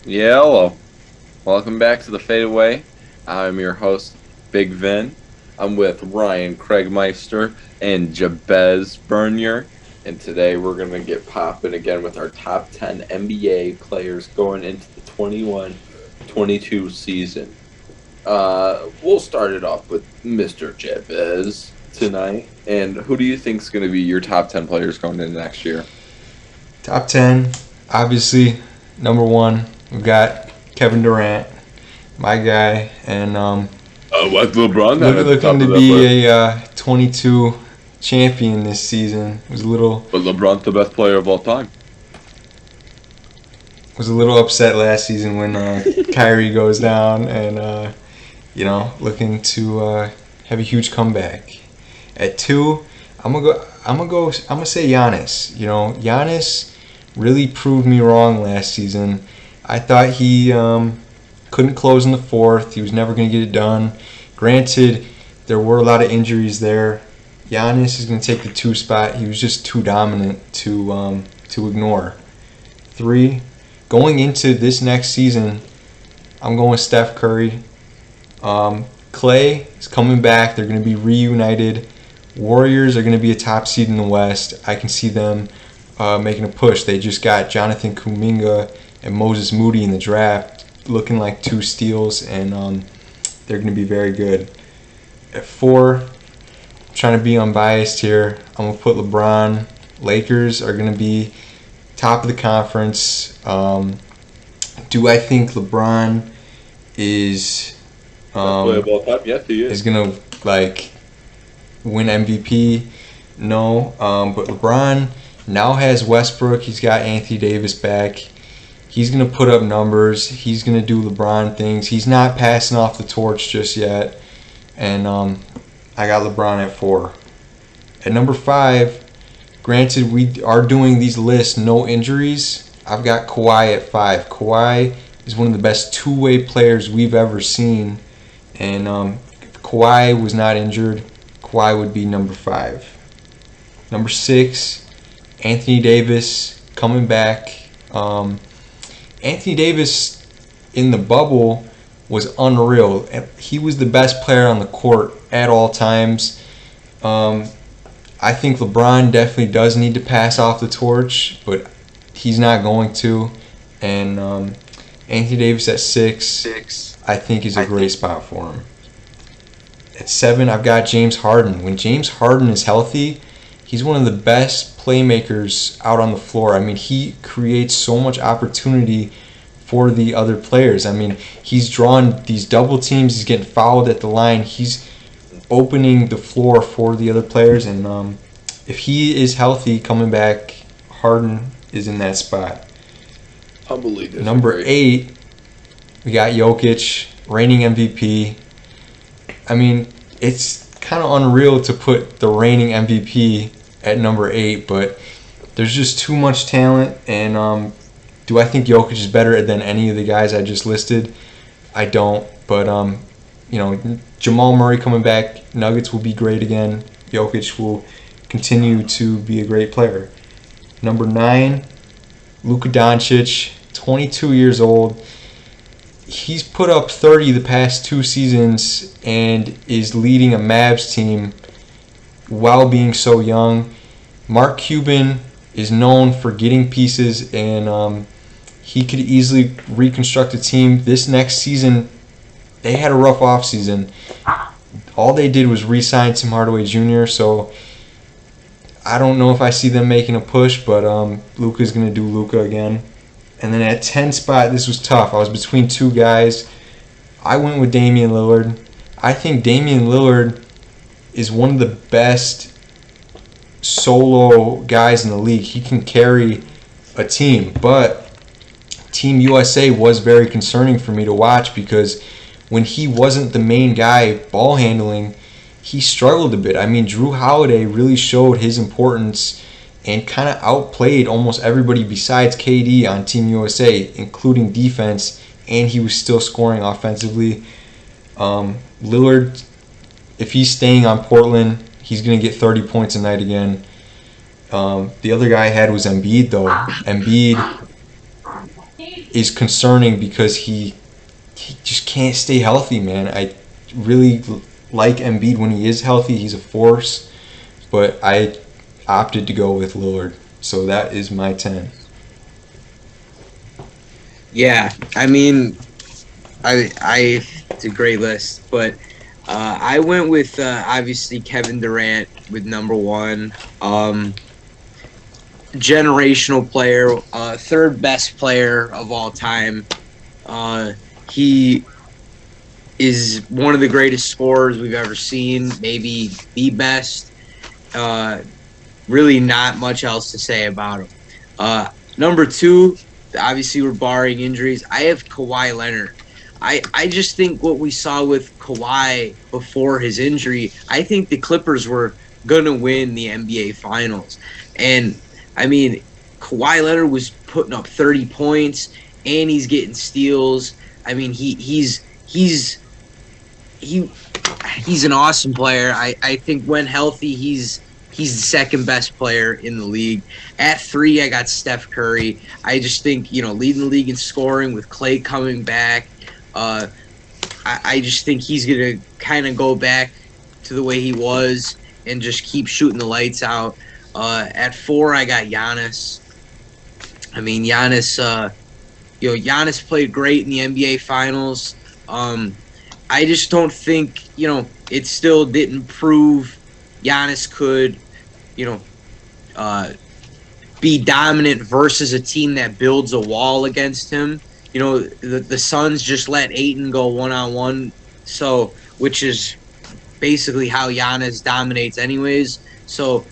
Yeah, hello. Welcome back to the Fadeaway. I'm your host, Big Vin. I'm with Ryan Craigmeister and Jabez Bernier. And today we're going to get popping again with our top 10 NBA players going into the 21-22 season. We'll start it off with Mr. Jabez tonight. And who do you think is going to be your top 10 players going into next year? Top 10, obviously, number one, we've got Kevin Durant, my guy, and With LeBron not at the top looking of to that list. be a 22 champion this season. But LeBron's the best player of all time. Was a little upset last season when Kyrie goes down, and looking to have a huge comeback. At two, I'm gonna say Giannis. Giannis really proved me wrong last season. I thought he couldn't close in the fourth. He was never going to get it done. Granted, there were a lot of injuries there. Giannis is going to take the two spot. He was just too dominant to ignore. Three, going into this next season, I'm going with Steph Curry. Clay is coming back. They're going to be reunited. Warriors are going to be a top seed in the West. I can see them making a push. They just got Jonathan Kuminga and Moses Moody in the draft, looking like two steals, and they're going to be very good. At four, trying to be unbiased here, I'm going to put LeBron. Lakers are going to be top of the conference. Do I think LeBron is Player of all time? Yes, he is is. going to win MVP? No, but LeBron now has Westbrook. He's got Anthony Davis back. He's going to put up numbers. He's going to do LeBron things. He's not passing off the torch just yet. And I got LeBron at four. At number five, granted we are doing these lists, no injuries. I've got Kawhi at five. Kawhi is one of the best two-way players we've ever seen. And if Kawhi was not injured, Kawhi would be number five. Number six, Anthony Davis coming back. Anthony Davis in the bubble was unreal. He was the best player on the court at all times. I think LeBron definitely does need to pass off the torch, but he's not going to. And Anthony Davis at six, I think is a great spot for him. At seven, I've got James Harden. When James Harden is healthy, he's one of the best playmakers out on the floor. I mean, he creates so much opportunity for the other players. I mean, he's drawn these double teams. He's getting fouled at the line. He's opening the floor for the other players. And if he is healthy coming back, Harden is in that spot. Humbly disagree. Number eight, we got Jokic, reigning MVP. I mean, it's kind of unreal to put the reigning MVP at number eight, but there's just too much talent. And do I think Jokic is better than any of the guys I just listed? I don't. But Jamal Murray coming back, Nuggets will be great again. Jokic will continue to be a great player. Number nine, Luka Doncic, 22 years old. He's put up 30 the past two seasons and is leading a Mavs team while being so young. Mark Cuban is known for getting pieces, and he could easily reconstruct a team. This next season, they had a rough offseason. All they did was re-sign Tim Hardaway Jr., so I don't know if I see them making a push, but Luka's going to do Luka again. And then at 10 spot, this was tough. I was between two guys. I went with Damian Lillard. I think Damian Lillard is one of the best solo guys in the league. He can carry a team, but Team USA was very concerning for me to watch because when he wasn't the main guy ball handling, he struggled a bit. I mean, Drew Holiday really showed his importance and kind of outplayed almost everybody besides KD on Team USA, including defense, and he was still scoring offensively. Lillard, if he's staying on Portland, he's going to get 30 points a night again. The other guy I had was Embiid, though. Embiid is concerning because he just can't stay healthy, man. I really like Embiid when he is healthy. He's a force, but I opted to go with Lillard. So that is my 10. Yeah, I mean, I it's a great list, but I went with obviously Kevin Durant with number one. Generational player, third best player of all time. Uh, he is one of the greatest scorers we've ever seen, maybe the best. Uh, really, not much else to say about him. Number two, obviously, we're barring injuries. I have Kawhi Leonard. I just think what we saw with Kawhi before his injury, I think the Clippers were going to win the NBA Finals. And I mean, Kawhi Leonard was putting up 30 points and he's getting steals. I mean, he he's an awesome player. I think when healthy, he's the second best player in the league. At three, I got Steph Curry. I just think leading the league in scoring with Clay coming back. Uh, I just think he's gonna kind of go back to the way he was and just keep shooting the lights out. At four, I got Giannis. I mean, Giannis played great in the NBA Finals. I just don't think, it still didn't prove Giannis could, you know, uh, be dominant versus a team that builds a wall against him. The Suns just let Ayton go one on one, so which is basically how Giannis dominates, anyways. So,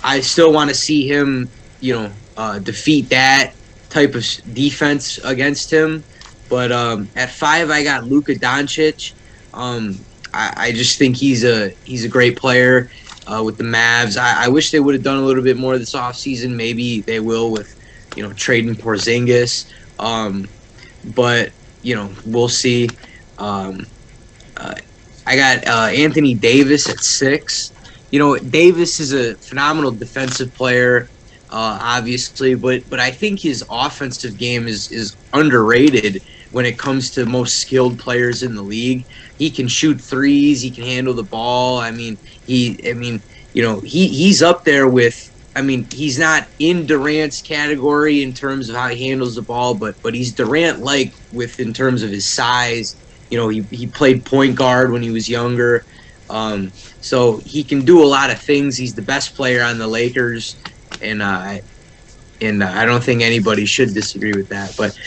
I still want to see him, defeat that type of defense against him. But at five, I got Luka Doncic. I just think he's a great player with the Mavs. I wish they would have done a little bit more this offseason. Maybe they will with trading Porzingis. But we'll see. Um, uh, I got Anthony Davis at six. Davis is a phenomenal defensive player, obviously, but I think his offensive game is underrated when it comes to most skilled players in the league. He can shoot threes. He can handle the ball. He's up there with. I mean, he's not in Durant's category in terms of how he handles the ball, but he's Durant like with in terms of his size. He played point guard when he was younger. So he can do a lot of things. He's the best player on the Lakers, and I don't think anybody should disagree with that. But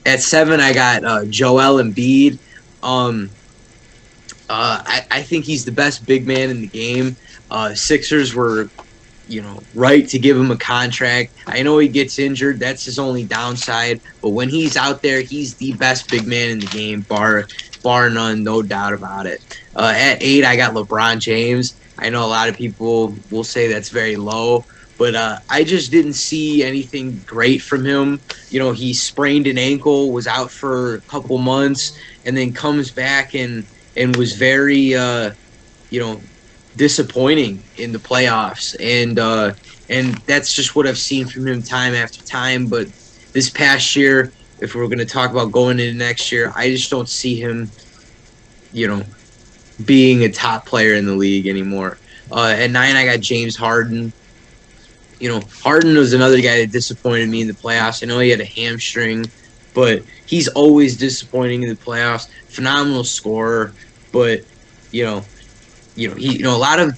at seven, I got Joel Embiid. I think he's the best big man in the game. Sixers were, right to give him a contract. I know he gets injured. That's his only downside. But when he's out there, he's the best big man in the game, bar none, no doubt about it. At eight, I got LeBron James. I know a lot of people will say that's very low, but I just didn't see anything great from him. He sprained an ankle, was out for a couple months, and then comes back and was very, disappointing in the playoffs. And that's just what I've seen from him time after time. But this past year, if we're going to talk about going into next year, I just don't see him, being a top player in the league anymore. At nine, I got James Harden. Harden was another guy that disappointed me in the playoffs. I know he had a hamstring, but he's always disappointing in the playoffs. Phenomenal scorer, but he, a lot of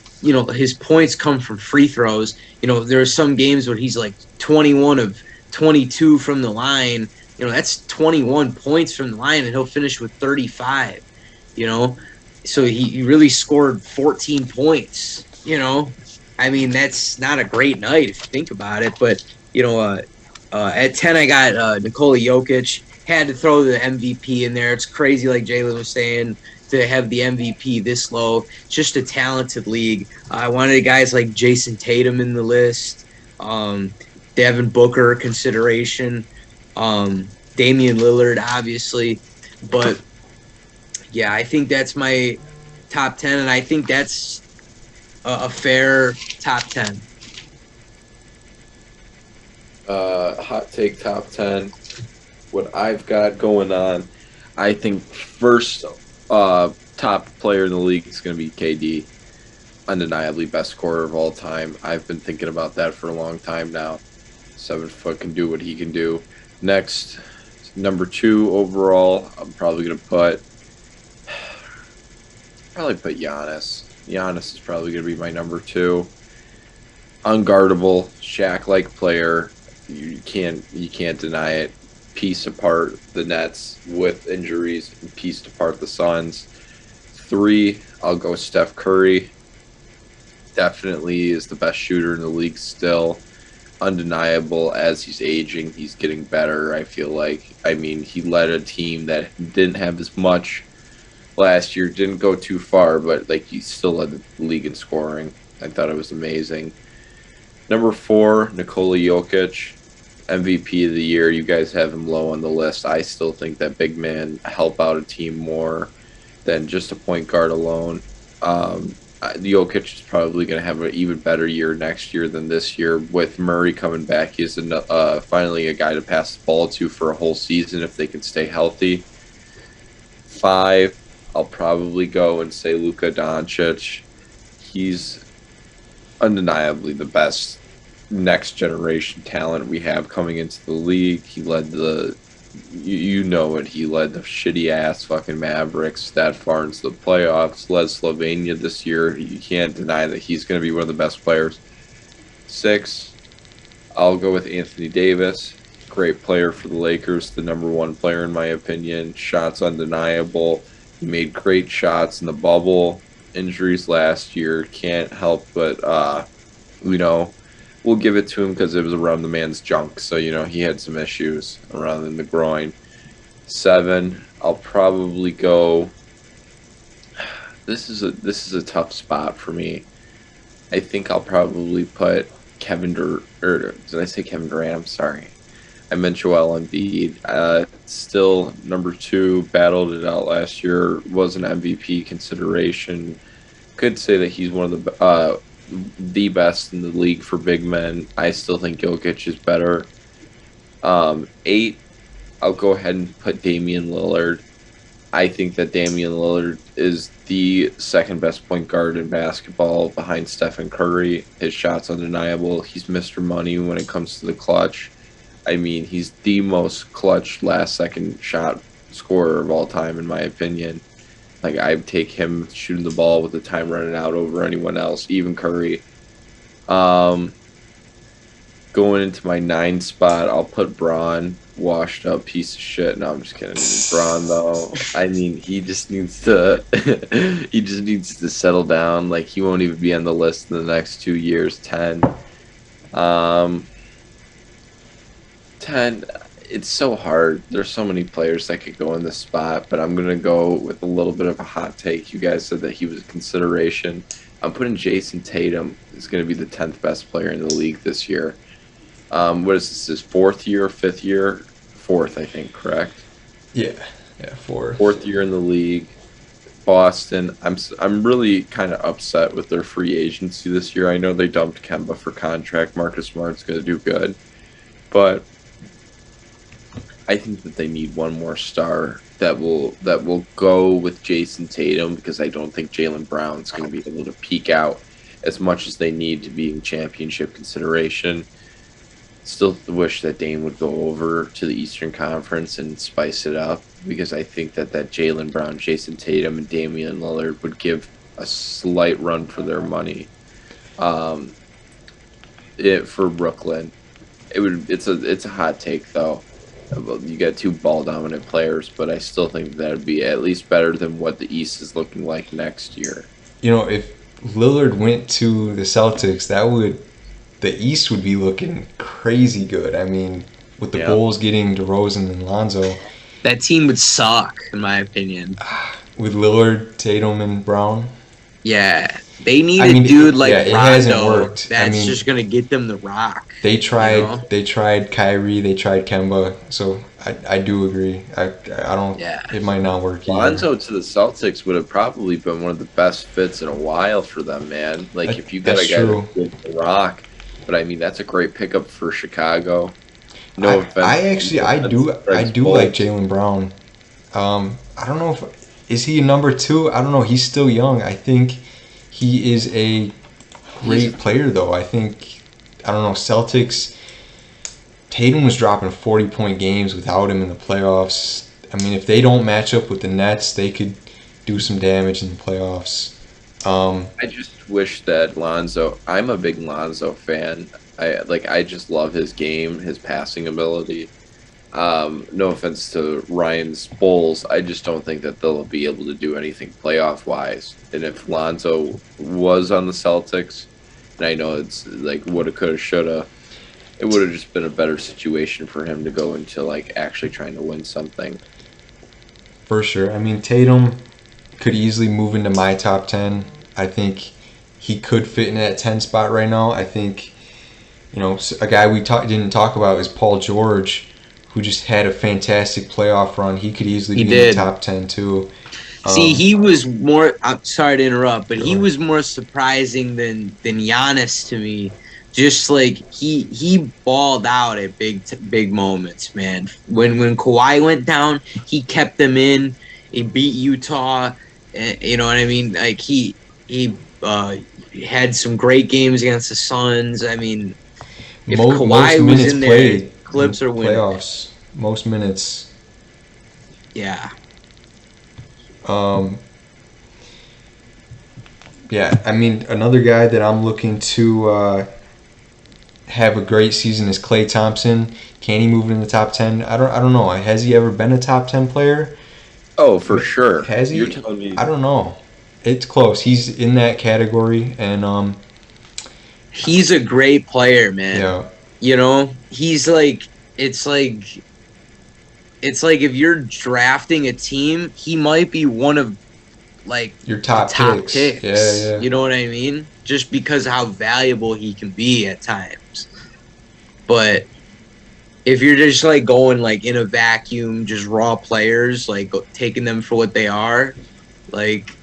his points come from free throws. There are some games where he's like 21 of 22 from the line. That's 21 points from the line, and he'll finish with 35. So he really scored 14 points. That's not a great night if you think about it. But at 10, I got Nikola Jokic. Had to throw the MVP in there. It's crazy, like Jalen was saying, to have the MVP this low. It's just a talented league. I wanted guys like Jason Tatum in the list, Devin Booker consideration, Damian Lillard, obviously. But yeah, I think that's my top 10, and I think that's a fair top 10. Hot take top 10. What I've got going on, I think first top player in the league is going to be KD. Undeniably best scorer of all time. I've been thinking about that for a long time now. 7 foot can do what he can do. Next, number 2 overall, I'm probably put Giannis. Giannis is probably going to be my number 2. Unguardable, Shaq-like player. You can't deny it. Piece apart the Nets with injuries, and pieced apart the Suns. 3, I'll go Steph Curry. Definitely is the best shooter in the league still. Undeniable as he's aging, he's getting better. I feel like. I mean, he led a team that didn't have as much last year, didn't go too far, but like he still led the league in scoring. I thought it was amazing. Number 4, Nikola Jokic, MVP of the year. You guys have him low on the list. I still think that big man help out a team more than just a point guard alone. Jokic is probably going to have an even better year next year than this year. With Murray coming back, he's finally a guy to pass the ball to for a whole season if they can stay healthy. 5, I'll probably go and say Luka Doncic. He's undeniably the best next generation talent we have coming into the league. He led you know it. He led the shitty ass fucking Mavericks that far into the playoffs. Led Slovenia this year. You can't deny that he's going to be one of the best players. 6, I'll go with Anthony Davis. Great player for the Lakers. The number 1 player in my opinion. Shots undeniable. He made great shots in the bubble. Injuries last year can't help but we'll give it to him because it was around the man's junk. So, he had some issues around in the groin. 7, I'll probably go. This is a tough spot for me. I think I'll probably put Kevin Durant. Or did I say Kevin Durant? I'm sorry. I meant Joel Embiid. Still number 2. Battled it out last year. Was an MVP consideration. Could say that he's one of the best in the league for big men. I still think Jokic is better. 8, I'll go ahead and put Damian Lillard. I think that Damian Lillard is the second best point guard in basketball behind Stephen Curry. His shot's undeniable. He's Mr. Money when it comes to the clutch. I mean, he's the most clutch last second shot scorer of all time, in my opinion. Like, I'd take him shooting the ball with the time running out over anyone else, even Curry. Going into my 9 spot, I'll put Braun, washed up piece of shit. No, I'm just kidding. Braun, though, I mean, he just needs to settle down. Like, he won't even be on the list in the next 2 years. 10. 10, it's so hard. There's so many players that could go in this spot, but I'm going to go with a little bit of a hot take. You guys said that he was a consideration. I'm putting Jason Tatum is going to be the 10th best player in the league this year. What is this, his 4th year, 5th year? 4th, I think, correct? Yeah, 4th. 4th year in the league. Boston. I'm really kind of upset with their free agency this year. I know they dumped Kemba for contract. Marcus Smart's going to do good. But I think that they need one more star that will go with Jason Tatum, because I don't think Jaylen Brown's going to be able to peak out as much as they need to be in championship consideration. Still wish that Dame would go over to the Eastern Conference and spice it up, because I think that Jaylen Brown, Jason Tatum, and Damian Lillard would give a slight run for their money. For Brooklyn, it's a hot take though. You got 2 ball dominant players, but I still think that would be at least better than what the East is looking like next year. If Lillard went to the Celtics, the East would be looking crazy good. I mean, with the Bulls getting DeRozan and Lonzo, that team would suck, in my opinion. With Lillard, Tatum, and Brown. Yeah, they need a dude like Rondo. It hasn't worked. That's just gonna get them the rock. They tried. They tried Kyrie. They tried Kemba. So I do agree. I don't. Yeah. It might not work. Lonzo to the Celtics would have probably been one of the best fits in a while for them, man. Like, if you got a guy that the rock, but I mean that's a great pickup for Chicago. No offense, I actually no offense to I Craig's do like Bulls. Jalen Brown. I don't know if is he a number two. I don't know. He's still young. I think he is a He's great player though. I don't know Celtics. Tatum was dropping 40-point games without him in the playoffs. I mean, if they don't match up with the Nets, they could do some damage in the playoffs. I just wish that Lonzo. I'm a big Lonzo fan. I just love his game, his passing ability. No offense to Ryan's Bulls, I just don't think that they'll be able to do anything playoff wise. And if Lonzo was on the Celtics, and I know it's like woulda, coulda, shoulda, it would have just been a better situation for him to go into like actually trying to win something. For sure. I mean, Tatum could easily move into my top 10. I think he could fit in that 10 spot right now. I think, a guy we didn't talk about is Paul George, who just had a fantastic playoff run. He could easily He be in the did. top 10 too. See, he was more. I'm sorry to interrupt, but he Go ahead. was more surprising than Giannis to me. Just like he balled out at big moments, man. When Kawhi went down, he kept them in. He beat Utah. You know what I mean? Like he had some great games against the Suns. I mean, if Most Kawhi was minutes in there, played in Clips are winning. playoffs. Most minutes. Yeah. Um, yeah, I mean, another guy that I'm looking to have a great season is Klay Thompson. Can he move in the top 10? I don't know. Has he ever been a top 10 player? Oh, for sure. Has You're he? telling me I don't know. It's close. He's in that category, and He's a great player, man. yeah, You know, he's like it's like if you're drafting a team, he might be one of like your the top top picks. picks. Yeah. You know what I mean? Just because of how valuable he can be at times. But if you're just like going like in a vacuum, just raw players, like taking them for what they are, like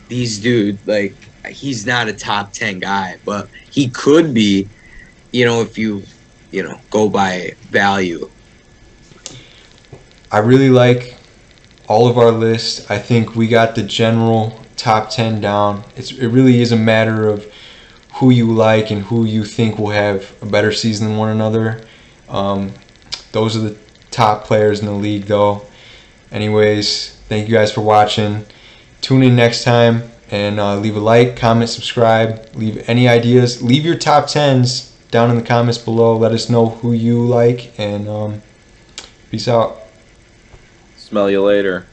these dude, like he's not a top 10 guy, but he could be, if you go by value. I really like all of our lists. I think we got the general top 10 down. It really is a matter of who you like and who you think will have a better season than one another. Um, those are the top players in the league, though. Anyways, thank you guys for watching. Tune in next time and leave a like, comment, subscribe. Leave any ideas. Leave your top 10s down in the comments below. Let us know who you like, and peace out. smell you later.